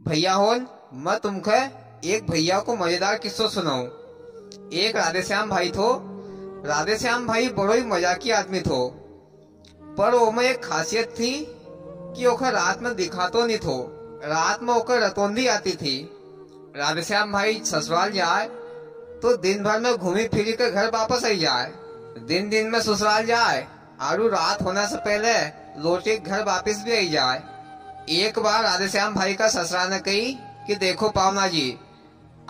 भैया होन, मैं तुमको एक भैया को मजेदार किस्सो सुनाऊं। एक राधेश्याम भाई थो। राधेश्याम भाई बड़ो ही मजाकी आदमी थो, पर ओमे एक खासियत थी कि ओकर रात में दिखातो नहीं थो। रात में ओकर रतौंधी आती थी। राधेश्याम भाई ससुराल जाए तो दिन भर में घूमी फिरी कर घर वापस आई जाए। दिन दिन में ससुराल जाए और रात होने से पहले लौटे घर वापस भी आई जाए। एक बार राधेश्याम भाई का ससुरा ने कही कि देखो पावना जी,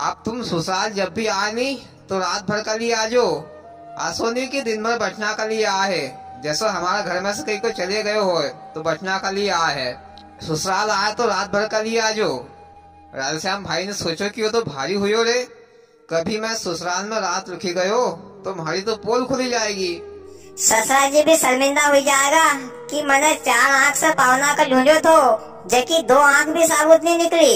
अब तुम ससुराल जब भी आए नहीं तो रात भर का लिए आजो। आसो नहीं कि दिन भर बैठना का लिए आए है, जैसा हमारा घर में से कहीं को चले गए हो तो बैठना का लिए आए है। ससुराल आए तो रात भर का लिए आजो। राधेश्याम भाई ने सोचो कि वो तो भारी हुई हो रे, कभी मैं ससुराल में रात रुकी गयो तो हमारी तो पोल खुली जाएगी। ससुरा जी भी शर्मिंदा हो जाएगा कि मैंने 4 आँख से पावना का ढूंढो तो जबकि 2 आँख भी साबुत नहीं निकली।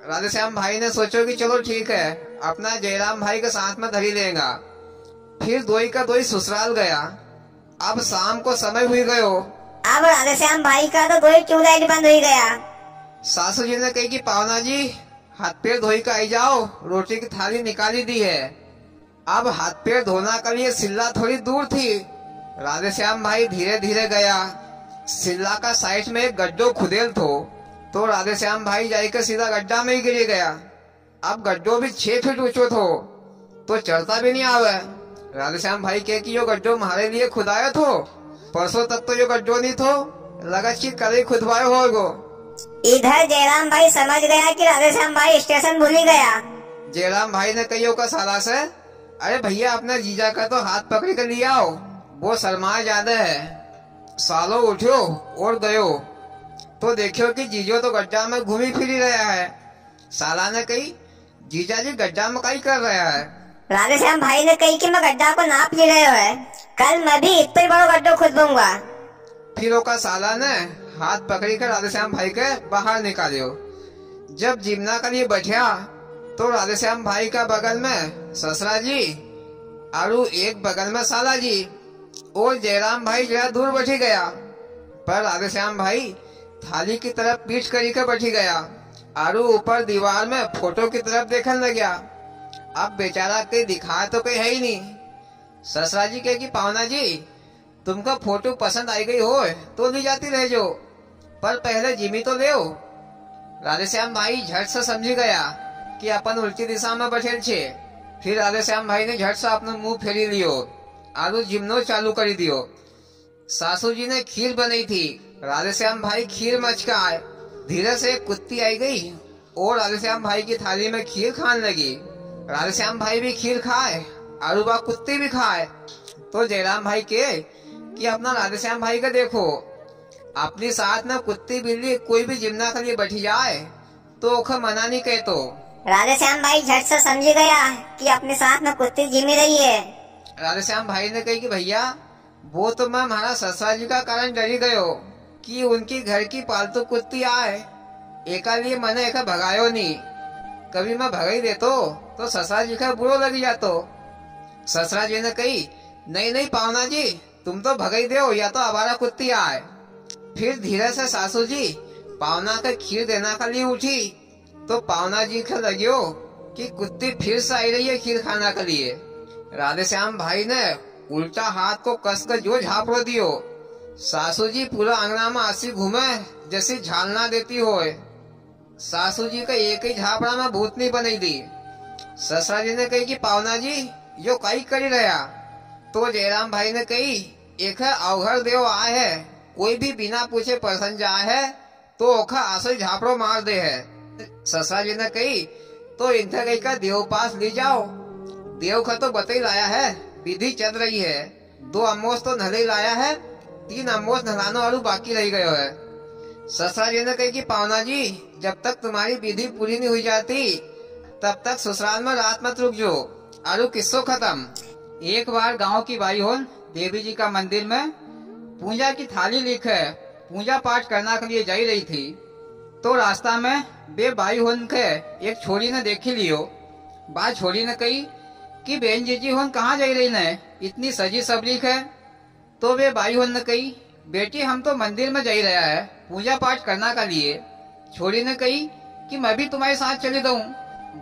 राधेश्याम भाई ने सोचो कि चलो ठीक है, अपना जयराम भाई के साथ में धरी लेगा। फिर दोई का दोई ससुराल गया। अब शाम को समय हुई गयो। अब राधेश्याम भाई का तो 2 ट्यूबलाइट बंद हो गया। सासू जी ने कही कि पावना जी हाथ पैर धोई का आई जाओ, रोटी की थाली निकाली दी है। अब हाथ पैर धोना के लिए सिल्ला थोड़ी दूर थी। राधेश्याम भाई धीरे धीरे गया। सिल्ला का साइड में एक गड्ढो खुदेल तो राधेश्याम भाई जाकर सीधा गड्ढा में ही गिर गया। अब गड्ढो भी 6 फीट ऊंचो तो चढ़ता भी नहीं आवे। राधेश्याम भाई के कि यो गड्ढो हमारे लिए खुदाया थो, परसों तक तो यो गड्ढो नहीं थो, लगा कि कल ही खुदवायो होगो। इधर जयराम भाई समझ गया कि राधेश्याम भाई स्टेशन भूल ही गया। जयराम भाई ने कहियो का साला से, अरे भैया अपने जीजा का तो हाथ पकड़ कर लिया आओ, वो शर्मा ज्यादा है। सालो उठो और गयो तो देखियो कि जीजो तो गड्ढा में घूमी फिरी रहा है। साला ने कही, जीजा जी गड्ढा में कहीं कर रहा है। राधेश्याम भाई ने कही कि मैं गड्ढा को नाप ले रहे है, कल मैं भी इतना बड़ा गड्ढा खुद दूंगा। फिर ओका साला ने हाथ पकड़ी कर राधेश्याम भाई के बाहर निकालियो। जब जिमना के लिए बैठा तो राधेश्याम भाई का बगल में ससुरा जी और एक बगल में साला जी और जयराम भाई जरा दूर बैठी गया। पर राधेश्याम भाई थाली की तरफ पीठ करी कर बैठी गया और ऊपर दीवार में फोटो की तरफ देखने लग गया। अब बेचारा कहीं दिखा तो कहीं है ही नहीं। ससुरा जी कहे कि पावना जी तुमको फोटो पसंद आई गई हो तो ली जाती रह जो, पर पहले जिमी तो ले। राधेश्याम भाई झट से समझी गया कि अपन उल्टी दिशा में बैठे छे। फिर राधेश्याम भाई ने झट से अपना मुंह फेरी लियो और जिमनो चालू कर दियो। सासू जी ने खीर बनाई थी। राधेश्याम भाई खीर मचकाए। धीरे से एक कुत्ती आई गई और राधेश्याम भाई की थाली में खीर खाने लगी। राधेश्याम भाई भी खीर खाए और वह कुत्ती भी खाए। तो जयराम भाई के कि अपना राधेश्याम भाई का देखो, अपनी साथ में कुत्ती बिल्ली कोई भी जिमना के लिए बैठी जाए तो ओखा मना नहीं कहे। तो राधेश्याम भाई झट से समझ गया कि अपने साथ में कुत्ती जिमी रही है। राधेश्याम भाई ने कही कि भैया वो तो मैं हमारा ससुरा जी का कारण डरी गयो कि उनकी घर की पालतू कुत्ती आए, एका लिए मैंने एका भगायो नहीं। कभी मैं भगाई देतो तो ससुरा जी का बुरो लग जातो। ससुरा जी ने कही, नहीं नहीं पावना जी तुम तो भगाई दो या तो आवारा कुत्ती आए। फिर धीरे से सासू जी पावना का खीर देना के लिए उठी तो पावना जी को लगियो कि कुत्ती फिर से आई रही है खीर खाना के लिए। राधेश्याम भाई ने उल्टा हाथ को कसकर जो झापड़ो दियो। सासू जी पूरा अंगना में ऐसी घूमे जैसे झालना देती होए। सासू जी का एक ही झापड़ा में भूतनी बनाई दी। ससुरा जी ने कही कि पावना जी यो कई करी रहा। तो जयराम भाई ने कही, एक अवघर देव आए है, कोई भी बिना पूछे पसंद जाए है तो ओखा आसो झापड़ो मार दे है। ससुरा जी ने कही, तो इनसे कही का देव पास ले जाओ। देव का तो बतई लाया है, विधि चल रही है। 2 अमोस तो नहले लाया है, 3 अमोस नहलानो और बाकी रह गयो है। ससुरा जी ने कही कि पावना जी जब तक तुम्हारी विधि पूरी नहीं हुई जाती तब तक ससुराल में रात मत रुक जो। और किस्सो खत्म। एक बार गांव की बाई होल देवी जी का मंदिर में पूजा की थाली लेके पूजा पाठ करना के लिए जा रही थी तो रास्ता में बे बाई होन के एक छोरी ने देखी लियो। बा छोरी ने कही कि बहन जी होन कहाँ जा रही ने, इतनी सजी सबरी है। तो वे बाई होन ने कही, बेटी हम तो मंदिर में जा रहा है पूजा पाठ करना के लिए। छोरी ने कही कि मैं भी तुम्हारे साथ चली दूं।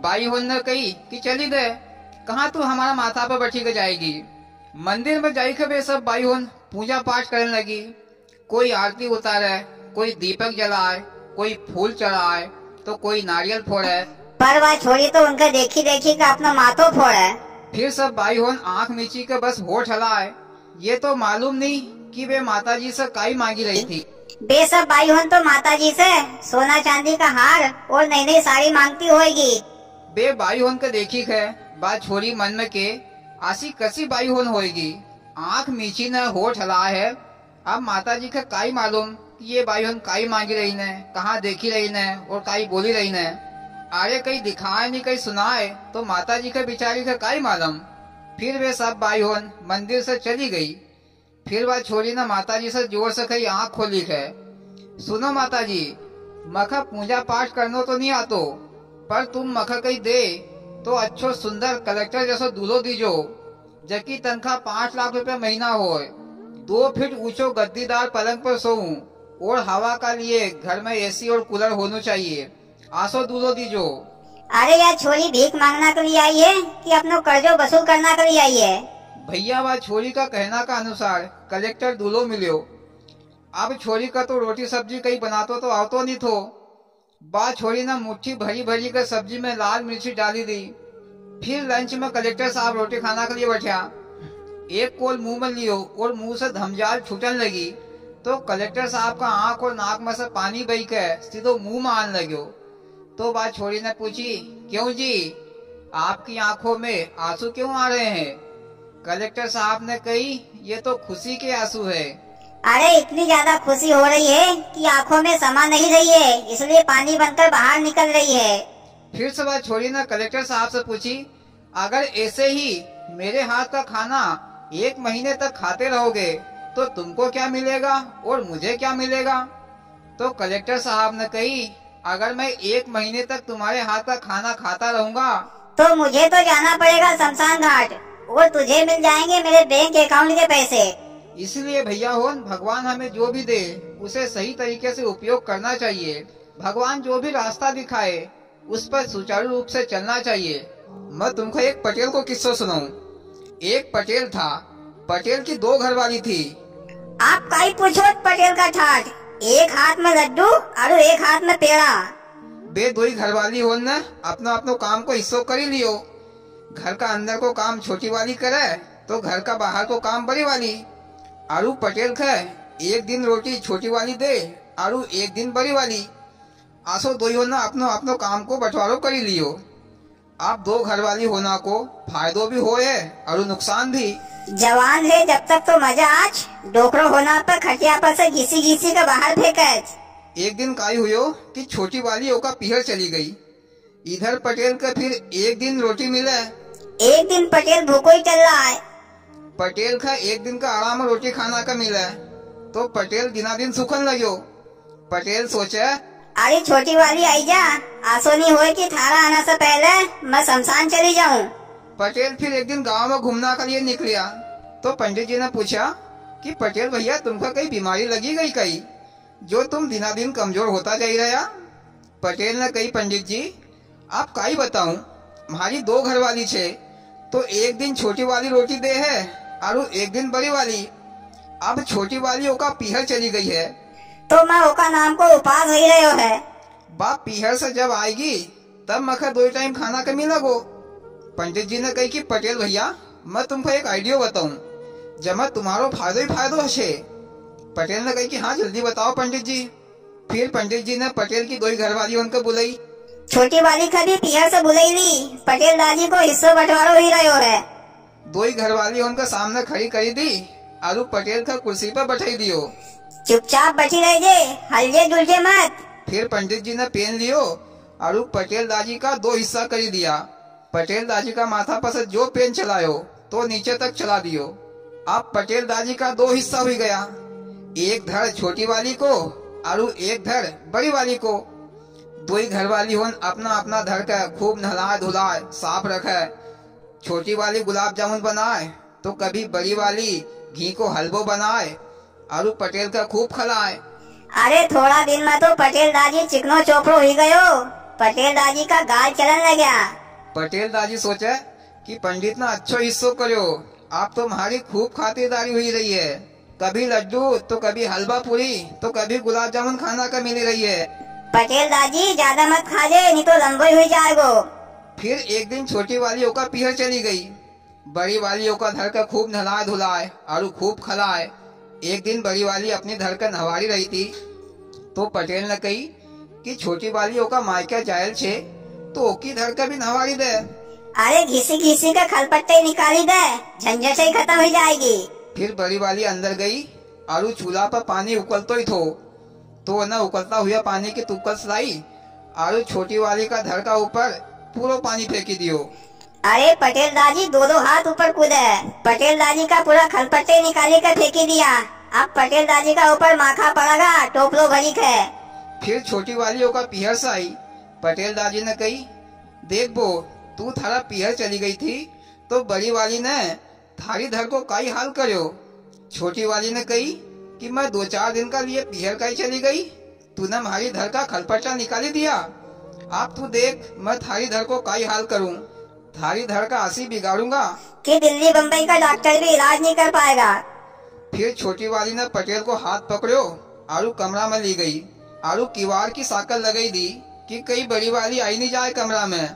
बाई होन ने कही कि चली दे, कहाँ तू हमारा माथा पर बैठी के जाएगी। मंदिर में जाई के वे सब बाई होन पूजा पाठ करने लगी। कोई आरती उतारे, कोई दीपक जलाए, कोई फूल चढ़ाए, तो कोई नारियल फोड़े। पर वह छोरी तो उनका देखी देखी का अपना माथो फोड़े। फिर सब बाई होन आंख मीची के बस होठ हलाए। ये तो मालूम नहीं कि वे माता जी से काई मांगी रही थी। बे सब बाई होन तो माता जी से सोना चांदी का हार और नई नई साड़ी मांगती होगी। बे बाई होन के देखी है बात छोरी मन में के आसी कसी बाई होन होगी। आंख मीची ने होठ हलाए है। अब माता जी का काई मालूम कि ये बाई होन काई मांगी रही ने, कहाँ देखी रही ने और काई बोली रही ने। अरे कहीं दिखाए नहीं कहीं सुनाए तो माता जी के बिचारी का काई मालूम। फिर वे सब बाई होन मंदिर से चली गई। फिर वह छोरी ने माता जी से जोर से कही आंख खोली है, सुनो माता जी, मखा पूजा पाठ करनो तो नहीं आतो, पर तुम मखा कही दे तो अच्छो सुंदर कलेक्टर जैसो दूल्हो दीजो, जबकि तनख्वाह 5 लाख रुपए महीना हो, 2 फीट ऊंचो गद्दीदार पलंग पर सोऊं और हवा का लिए घर में एसी और कूलर होना चाहिए। आसो दूल्हो दीजो। अरे यार छोरी भीख मांगना के लिए आई है कि अपनो कर्जो वसूल करना के लिए आई है? भैया वह छोरी का कहना का अनुसार कलेक्टर दूल्हो मिलियो। अब छोरी का तो रोटी सब्जी कहीं बनातो तो आवतो नहीं थो। बा छोरी ने मुट्ठी भरी भरी कर सब्जी में लाल मिर्ची डाली दी। फिर लंच में कलेक्टर साहब रोटी खाना के लिए बैठा। एक कोल मुंह में लियो और मुंह से धमजाल छूटन लगी तो कलेक्टर साहब का आंख और नाक में से पानी बही के सीधो मुंह में आने लग्यो। तो बात छोरी ने पूछी, क्यों जी, आपकी आंखों में आंसू क्यों आ रहे हैं? कलेक्टर साहब ने कही, ये तो खुशी के आंसू है। अरे इतनी ज्यादा खुशी हो रही है कि आंखों में समा नहीं रही है, इसलिए पानी बनकर बाहर निकल रही है। फिर से बात छोरी ने कलेक्टर साहब से पूछी, अगर ऐसे ही मेरे हाथ का खाना 1 महीने तक खाते रहोगे तो तुमको क्या मिलेगा और मुझे क्या मिलेगा? तो कलेक्टर साहब ने कही, अगर मैं 1 महीने तक तुम्हारे हाथ का खाना खाता रहूंगा तो मुझे तो जाना पड़ेगा शमशान घाट और तुझे मिल जाएंगे मेरे बैंक अकाउंट के पैसे। इसलिए भैया होन भगवान हमें जो भी दे उसे सही तरीके से उपयोग करना चाहिए। भगवान जो भी रास्ता दिखाए उस पर सुचारू रूप से चलना चाहिए। मैं तुमको एक पटेल को किस्सा सुनाऊं। एक पटेल था, पटेल की 2 घरवाली थी। आप काई पूछो पटेल का ठाठ, एक हाथ में लड्डू और एक हाथ में पेड़ा। बे 2 घरवाली होन ने अपना अपनो काम को हिस्सों कर लियो। घर का अंदर को काम छोटी वाली करे तो घर का बाहर को काम बड़ी वाली। आरू पटेल खे एक दिन रोटी छोटी वाली दे आरू एक दिन बड़ी वाली। आसो 2 होना अपनो अपनो काम को बंटवारो कर लियो। आप 2 घरवाली होना को फायदो भी होए और नुकसान भी। जवान है जब तक तो मजा आज, डोकरो होना पर खटिया पर से घिसी घिसी के बाहर फेंके। एक दिन काई हुयो कि छोटी वाली ओका पीहर चली गई। इधर पटेल का फिर एक दिन रोटी मिले। एक दिन पटेल भूखो ही चल रहा है। पटेल का एक दिन का आराम रोटी खाना का मिले तो पटेल दिना दिन सुखन लग्यो। पटेल सोचे, अरे छोटी वाली आई जा, आसो नहीं होए कि थारा आना से पहले मैं शमशान चली जाऊं। पटेल फिर एक दिन गांव में घूमना के लिए निकलिया तो पंडित जी ने पूछा कि पटेल भैया तुमको कई बीमारी लगी गई कई, जो तुम दिना दिन कमजोर होता जा रहा? पटेल ने कही, पंडित जी आप काई बताऊं, हमारी 2 घरवाली छे तो एक दिन छोटी वाली रोटी दे है और एक दिन बड़ी वाली। अब छोटी वाली ओका पीहर चली गई है तो मैं ओका नाम को उपास हो रहे हो है। बाप पीहर से जब आएगी तब मखा 2 टाइम खाना कमी लगो। पंडित जी ने कही कि पटेल भैया मैं तुमको एक आइडिया बताऊं, जमा तुम्हारो फायदो ही फायदो है। पटेल ने कही कि हाँ जल्दी बताओ पंडित जी। फिर पंडित जी ने पटेल की 2 घरवाली उनको बुलाई। छोटी वाली कभी पीहर से बुलाई ली, पटेल दादी को हिस्सों बंटवारो ही रहे हो है। 2 घरवाली उनके सामने खड़ी करी दी और पटेल का कुर्सी पर बैठाई दियो। चुपचाप बैठी रह जे, हलजे डुलजे मत। फिर पंडित जी ने पेन लियो और पटेल दादी का 2 हिस्सा कर दिया। पटेल दादी का माथा पर से जो पेन चलायो तो नीचे तक चला दियो। अब पटेल दादी का 2 हिस्सा हो गया, एक धड़ छोटी वाली को और एक धड़ बड़ी वाली को। 2 घरवाली होन अपना अपना धड़ के खूब नहलाए धुलाए साफ रखे। छोटी वाली गुलाब जामुन बनाए तो कभी बड़ी वाली घी को हलवो बनाए और पटेल का खूब खिलाए। अरे थोड़ा दिन में तो पटेल दादी चिकनो चोपड़ो ही गयो, पटेल दादी का गाल चलन लग्या। पटेल दादी सोचे कि पंडित ना अच्छो हिस्सो करो, आप तो हमारी खूब खातिरदारी हुई रही है, कभी लड्डू तो कभी हलवा पूरी तो कभी गुलाब जामुन खाना का मिली रही है। पटेल दादी ज्यादा मत खा जे, नहीं तो लंबी हुई जाएगो। फिर एक दिन छोटी वाली ओका पीहर चली गई, बड़ी वाली ओका धर कर खूब नहलाए धुलाए और खूब खलाए। एक दिन बड़ी वाली अपनी धर कर नहवारी रही थी तो पटेल ने कही कि छोटी वाली ओका मायका जायल छे तो ओकी धर कर भी नहवारी दे। अरे घिसी घिसी का खलपट्टे निकाली दे, झंझट ही खत्म हो जाएगी। फिर बड़ी वाली अंदर गई और चूल्हा पर पानी उकलतो ही तो न उकलता हुआ पानी की तुक्कल लाई और छोटी वाली का धर का ऊपर पूरा पानी फेंकी दियो। अरे पटेल दादी दो हाथ ऊपर कूदे, पटेल दादी का पूरा खलपट्टे निकाली कर फेंकी दिया। अब पटेल दादी का ऊपर माखा पड़ेगा, टोपलो भरी है। फिर छोटी वाली का पीहर से आई, पटेल दादी ने कही, देख बो तू थारा पीहर चली गई थी तो बड़ी वाली ने थारी धर को काई हाल करो। छोटी वाली ने कही कि मैं 2-4 दिन का लिए पीहर काई चली गई, तूने हमारी धर का खलपट्टा निकाली दिया। आप तू देख मैं थारी धर को काई हाल करूं, थारी धर का आसी बिगाड़ूंगा कि दिल्ली बम्बई का डॉक्टर भी इलाज नहीं कर पाएगा। फिर छोटी वाली ने पटेल को हाथ पकड़ो और कमरा में ली गई और किवाड़ की साकल लगाई दी कि कई बड़ी वाली आई नहीं जाए कमरा में।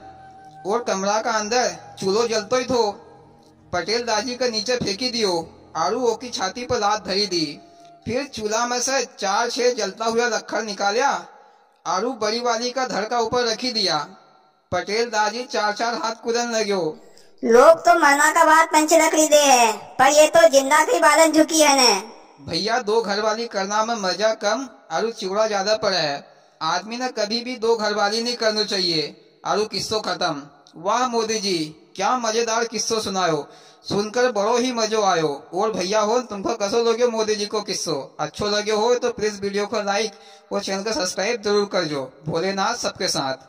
और कमरा का अंदर चूल्हो जलतो ही थो। पटेल दादी के नीचे फेंकी दियो और वो की छाती पर लात धरी दी। फिर चूल्हा में से 4-6 जलता हुआ लक्खड़ निकालिया और बड़ी वाली का धड़ का ऊपर रखी दिया। पटेल दादी 4-4 हाथ कूदन लग्यो। लोग तो मरना का बात पंच लकड़ी दे है, पर ये तो जिंदा की बालन झुकी है ने। भैया 2 घरवाली करना में मजा कम और चिवड़ा ज्यादा पड़ा है। आदमी ने कभी भी 2 घरवाली नहीं करना चाहिए। और किस्सो खत्म। वाह मोदी जी, क्या मजेदार किस्सो सुनायो, सुनकर बड़ो ही मजो आयो। और भैया हो तुमको कसो लगे मोदी जी को किस्सो अच्छो लगे हो तो प्लीज वीडियो को लाइक और चैनल को सब्सक्राइब जरूर कर जो। भोलेनाथ सबके साथ।